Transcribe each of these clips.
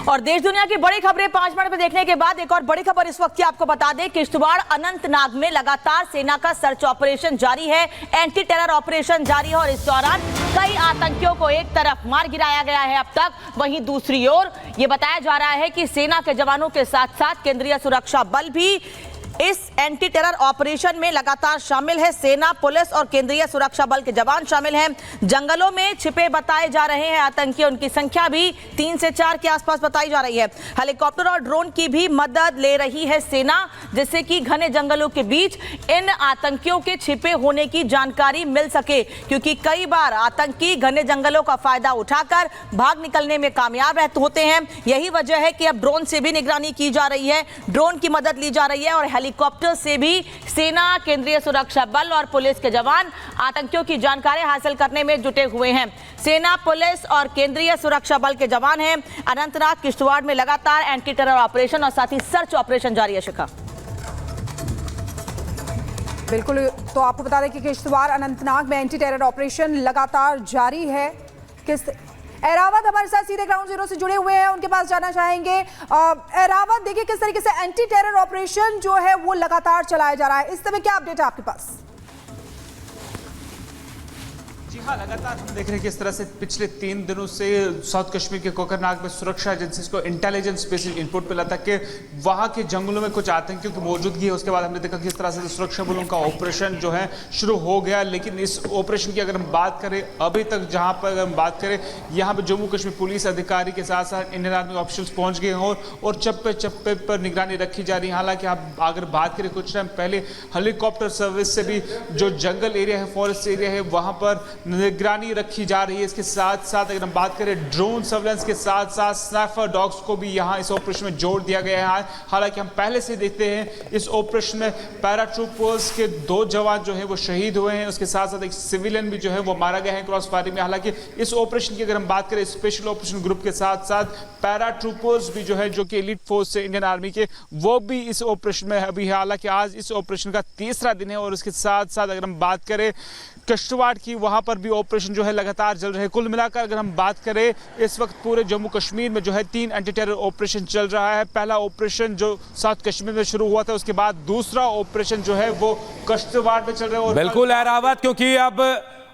और देश दुनिया की बड़ी खबरें 5 मिनट में देखने के बाद एक और बड़ी खबर इस वक्त की आपको बता दें, किश्तवाड़ अनंतनाग में लगातार सेना का सर्च ऑपरेशन जारी है, एंटी टेरर ऑपरेशन जारी है और इस दौरान कई आतंकियों को एक तरफ मार गिराया गया है अब तक, वहीं दूसरी ओर ये बताया जा रहा है कि सेना के जवानों के साथ साथ केंद्रीय सुरक्षा बल भी इस एंटी टेरर ऑपरेशन में लगातार शामिल है। सेना, पुलिस और केंद्रीय सुरक्षा बल के जवान शामिल हैं। जंगलों में छिपे बताए जा रहे हैं आतंकी, उनकी संख्या भी 3 से 4 के आसपास बताई जा रही है। हेलीकॉप्टर और ड्रोन की भी मदद ले रही है सेना, जिससे कि घने जंगलों के बीच इन आतंकियों के छिपे होने की जानकारी मिल सके, क्योंकि कई बार आतंकी घने जंगलों का फायदा उठाकर भाग निकलने में कामयाब होते हैं। यही वजह है कि अब ड्रोन से भी निगरानी की जा रही है, ड्रोन की मदद ली जा रही है और हेलीकॉप्टर से भी सेना, केंद्रीय सुरक्षा बल और पुलिस के जवान आतंकियों की जानकारी हासिल करने में जुटे हुए हैं। सेना, पुलिस और केंद्रीय सुरक्षा बल के जवान हैं। अनंतनाग, किश्तवाड़ में लगातार एंटी टेरर ऑपरेशन और साथ ही सर्च ऑपरेशन जारी है। शिखा, बिल्कुल, तो आपको बता दें कि किश्तवाड़ अनंतनाग में एंटी टेरर ऑपरेशन लगातार जारी है। एरावत हमारे साथ सीधे ग्राउंड जीरो से जुड़े हुए हैं, उनके पास जाना चाहेंगे। एरावत, देखिए किस तरीके से एंटी टेरर ऑपरेशन जो है वो लगातार चलाया जा रहा है, इस समय क्या अपडेट है आपके पास? जी हाँ, लगातार हम देख रहे हैं कि इस तरह से पिछले 3 दिनों से साउथ कश्मीर के कोकरनाग में सुरक्षा एजेंसीज को इंटेलिजेंस बेसिस इनपुट मिला था कि वहां के जंगलों में कुछ आतंकियों की मौजूदगी है। उसके बाद हमने देखा कि इस तरह से सुरक्षा बलों का ऑपरेशन जो है शुरू हो गया। लेकिन इस ऑपरेशन की अगर हम बात करें, अभी तक जहां पर अगर हम बात करें, यहाँ पर जम्मू कश्मीर पुलिस अधिकारी के साथ साथ इंडियन आर्मी ऑफिशियल्स पहुंच गए हैं और चप्पे चप्पे पर निगरानी रखी जा रही है। हालांकि आप अगर बात करें, कुछ टाइम पहले हेलीकॉप्टर सर्विस से भी जो जंगल एरिया है, फॉरेस्ट एरिया है, वहां पर निगरानी रखी जा रही है। इसके साथ साथ अगर हम बात करें ड्रोन सर्वेलेंस के साथ साथ स्नाइपर डॉग्स को भी यहां इस ऑपरेशन में जोड़ दिया गया है। हालांकि हम पहले से देखते हैं इस ऑपरेशन में पैराट्रूपर्स के 2 जवान जो है वो शहीद हुए हैं, उसके साथ साथ एक सिविलियन भी जो है वो मारा गया है क्रॉस फायरिंग में। हालांकि इस ऑपरेशन की अगर हम बात करें, स्पेशल ऑपरेशन ग्रुप के साथ साथ पैराट्रूपर्स भी जो है, जो कि एलिट फोर्स से इंडियन आर्मी के, वो भी इस ऑपरेशन में अभी है। हालांकि आज इस ऑपरेशन का 3रा दिन है और उसके साथ साथ अगर हम बात करें किश्तवाड़ की, वहां पर भी ऑपरेशन जो है लगातार चल रहे हैं। कुल मिलाकर अगर हम बात करें, इस वक्त पूरे जम्मू कश्मीर में जो है 3 एंटी टेरर ऑपरेशन चल रहा है। पहला ऑपरेशन जो साउथ कश्मीर में शुरू हुआ था, उसके बाद दूसरा ऑपरेशन जो है वो किश्तवाड़ में चल रहा है। और बिल्कुल एरावत, क्योंकि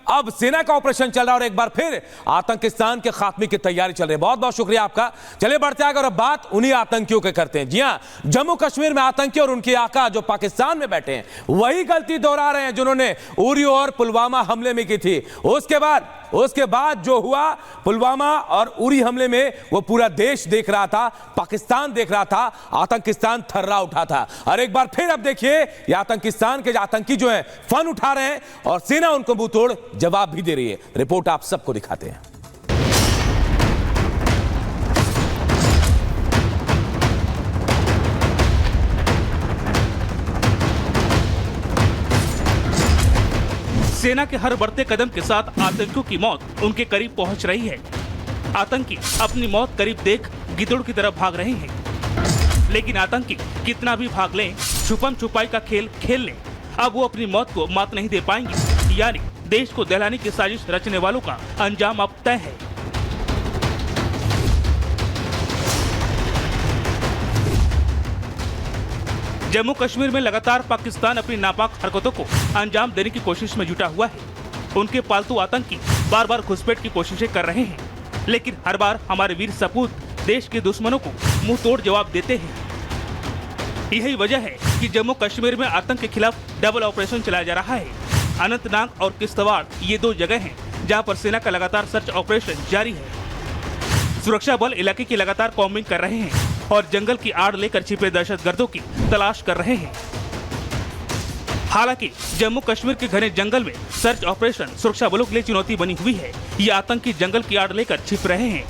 अब सेना का ऑपरेशन चल रहा है और एक बार फिर आतंकिस्तान के खात्मे की तैयारी चल रही है। बहुत बहुत शुक्रिया आपका। चलिए बढ़ते आगे और अब बात उन्हीं आतंकियों के करते हैं। जी हां, जम्मू कश्मीर में आतंकी और उनके आका जो पाकिस्तान में बैठे हैं, वही गलती दोहरा रहे हैं जिन्होंने उरी और पुलवामा हमले में की थी। उसके बाद जो हुआ पुलवामा और उरी हमले में, वो पूरा देश देख रहा था, पाकिस्तान देख रहा था, आतंकिस्तान थर्रा उठा था। और एक बार फिर अब देखिए, ये आतंकिस्तान के आतंकी जो हैं फन उठा रहे हैं और सेना उनको मुंह तोड़ जवाब भी दे रही है। रिपोर्ट आप सबको दिखाते हैं। सेना के हर बढ़ते कदम के साथ आतंकियों की मौत उनके करीब पहुंच रही है। आतंकी अपनी मौत करीब देख गिद्धड़ की तरफ भाग रहे हैं। लेकिन आतंकी कितना भी भाग लें, छुपम छुपाई का खेल खेल लें, अब वो अपनी मौत को मात नहीं दे पाएंगे। यानी देश को दहलाने की साजिश रचने वालों का अंजाम अब तय है। जम्मू कश्मीर में लगातार पाकिस्तान अपनी नापाक हरकतों को अंजाम देने की कोशिश में जुटा हुआ है। उनके पालतू आतंकी बार बार घुसपैठ की कोशिशें कर रहे हैं, लेकिन हर बार हमारे वीर सपूत देश के दुश्मनों को मुंह तोड़ जवाब देते हैं। यही वजह है कि जम्मू कश्मीर में आतंक के खिलाफ डबल ऑपरेशन चलाया जा रहा है। अनंतनाग और किश्तवाड़ ये 2 जगह हैं जहां पर सेना का लगातार सर्च ऑपरेशन जारी है। सुरक्षा बल इलाके की लगातार कॉम्बिंग कर रहे हैं और जंगल की आड़ लेकर छिपे दहशतगर्दों की तलाश कर रहे हैं। हालांकि जम्मू कश्मीर के घने जंगल में सर्च ऑपरेशन सुरक्षा बलों के लिए चुनौती बनी हुई है। ये आतंकी जंगल की आड़ लेकर छिप रहे हैं,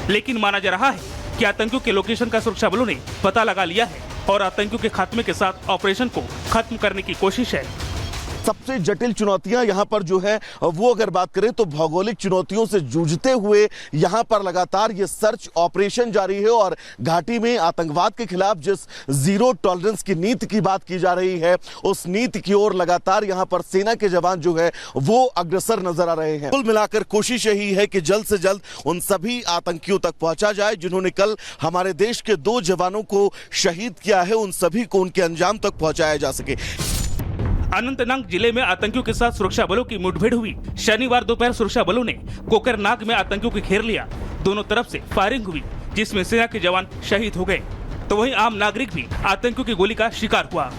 लेकिन माना जा रहा है कि आतंकियों के लोकेशन का सुरक्षा बलों ने पता लगा लिया है और आतंकियों के खात्मे के साथ ऑपरेशन को खत्म करने की कोशिश है। सबसे जटिल चुनौतियां यहाँ पर जो है वो अगर बात करें तो भौगोलिक चुनौतियों से जूझते हुए यहाँ पर लगातार ये सर्च ऑपरेशन जारी है और घाटी में आतंकवाद के खिलाफ जिस जीरो टॉलरेंस की नीति की बात की जा रही है उस नीति की ओर लगातार यहाँ पर सेना के जवान जो है वो अग्रसर नजर आ रहे हैं। कुल मिलाकर कोशिश यही है कि जल्द से जल्द उन सभी आतंकियों तक पहुंचा जाए जिन्होंने कल हमारे देश के 2 जवानों को शहीद किया है, उन सभी को उनके अंजाम तक पहुंचाया जा सके। अनंतनाग जिले में आतंकियों के साथ सुरक्षा बलों की मुठभेड़ हुई। शनिवार दोपहर सुरक्षा बलों ने कोकरनाग में आतंकियों को घेर लिया। दोनों तरफ से फायरिंग हुई जिसमें सेना के जवान शहीद हो गए, तो वहीं आम नागरिक भी आतंकियों की गोली का शिकार हुआ।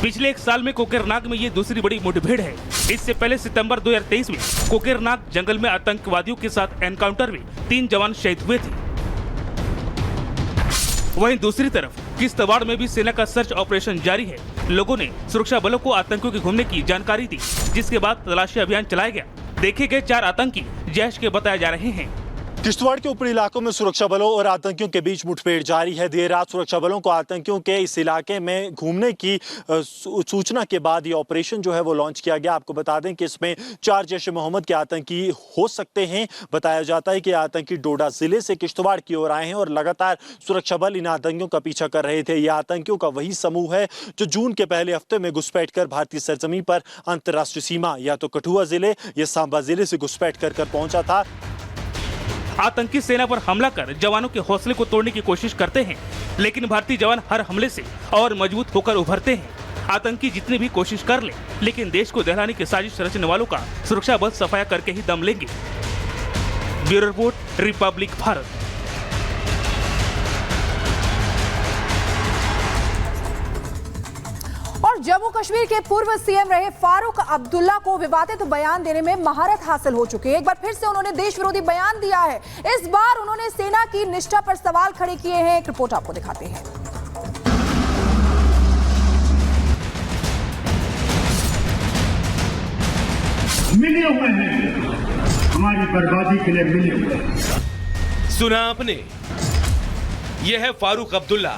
पिछले 1 साल में कोकरनाग में ये दूसरी बड़ी मुठभेड़ है। इससे पहले सितंबर 2023 में कोकरनाग जंगल में आतंकवादियों के साथ एनकाउंटर में 3 जवान शहीद हुए थे। वहीं दूसरी तरफ किश्तवाड़ में भी सेना का सर्च ऑपरेशन जारी है। लोगों ने सुरक्षा बलों को आतंकियों के घूमने की जानकारी दी, जिसके बाद तलाशी अभियान चलाया गया। देखे गए 4 आतंकी जैश के बताए जा रहे हैं। किश्तवाड़ के ऊपरी इलाकों में सुरक्षा बलों और आतंकियों के बीच मुठभेड़ जारी है। देर रात सुरक्षा बलों को आतंकियों के इस इलाके में घूमने की सूचना के बाद ये ऑपरेशन जो है वो लॉन्च किया गया। आपको बता दें कि इसमें 4 जैश-ए-मोहम्मद के आतंकी हो सकते हैं। बताया जाता है कि आतंकी डोडा जिले से किश्तवाड़ की ओर आए हैं और लगातार सुरक्षा बल इन आतंकियों का पीछा कर रहे थे। ये आतंकियों का वही समूह है जो जून के पहले हफ्ते में घुसपैठ कर भारतीय सरजमीं पर अंतर्राष्ट्रीय सीमा या तो कठुआ जिले या सांबा जिले से घुसपैठ कर पहुंचा था। आतंकी सेना पर हमला कर जवानों के हौसले को तोड़ने की कोशिश करते हैं, लेकिन भारतीय जवान हर हमले से और मजबूत होकर उभरते हैं। आतंकी जितनी भी कोशिश कर ले, लेकिन देश को दहलाने की साजिश रचने वालों का सुरक्षा बल सफाया करके ही दम लेंगे। Bureau report, Republic Bharat. और जम्मू कश्मीर के पूर्व सीएम रहे फारूक अब्दुल्ला को विवादित बयान देने में महारत हासिल हो चुकी है। एक बार फिर से उन्होंने देश विरोधी बयान दिया है। इस बार उन्होंने सेना की निष्ठा पर सवाल खड़े किए हैं। एक रिपोर्ट आपको दिखाते हैं। मिले हुए हैं, हमारी बर्बादी के लिए मिले हुए। सुना आपने, यह है फारूक अब्दुल्ला,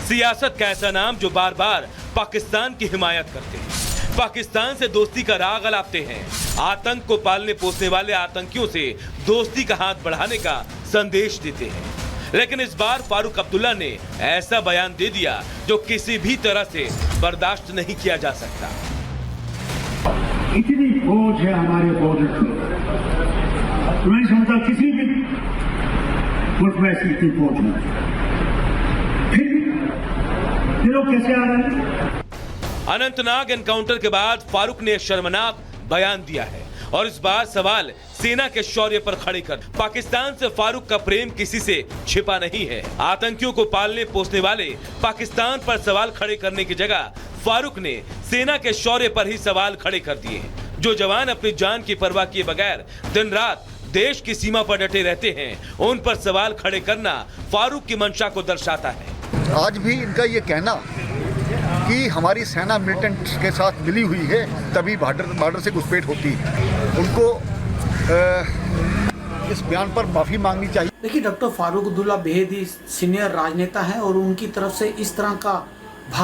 सियासत का ऐसा नाम जो बार बार पाकिस्तान की हिमायत करते हैं, पाकिस्तान से दोस्ती का राग अलापते हैं, आतंक को पालने पोसने वाले आतंकियों से दोस्ती का हाथ बढ़ाने का संदेश देते हैं। लेकिन इस बार फारूक अब्दुल्ला ने ऐसा बयान दे दिया जो किसी भी तरह से बर्दाश्त नहीं किया जा सकता। इतनी फौज है हमारे बॉर्डर पर, मैं समझता किसी भी मुल्क में ऐसी इतनी फौज नहीं। फिर ये लोग कैसे आ रहे हैं? अनंतनाग एनकाउंटर के बाद फारूक ने शर्मनाक बयान दिया है और इस बार सवाल सेना के शौर्य पर खड़े कर। पाकिस्तान से फारूक का प्रेम किसी से छिपा नहीं है। आतंकियों को पालने पोसने वाले पाकिस्तान पर सवाल खड़े करने की जगह फारूक ने सेना के शौर्य पर ही सवाल खड़े कर दिए हैं। जो जवान अपनी जान की परवाह किए बगैर दिन रात देश की सीमा पर डटे रहते हैं, उन पर सवाल खड़े करना फारूक की मंशा को दर्शाता है। आज भी इनका ये कहना कि हमारी सेना मिलिटेंट के साथ मिली हुई है तभी बॉर्डर से घुसपैठ होती है, उनको इस बयान पर माफ़ी मांगनी चाहिए। देखिए, डॉक्टर फारूक अब्दुल्ला बेहद ही सीनियर राजनेता हैं और उनकी तरफ से इस तरह का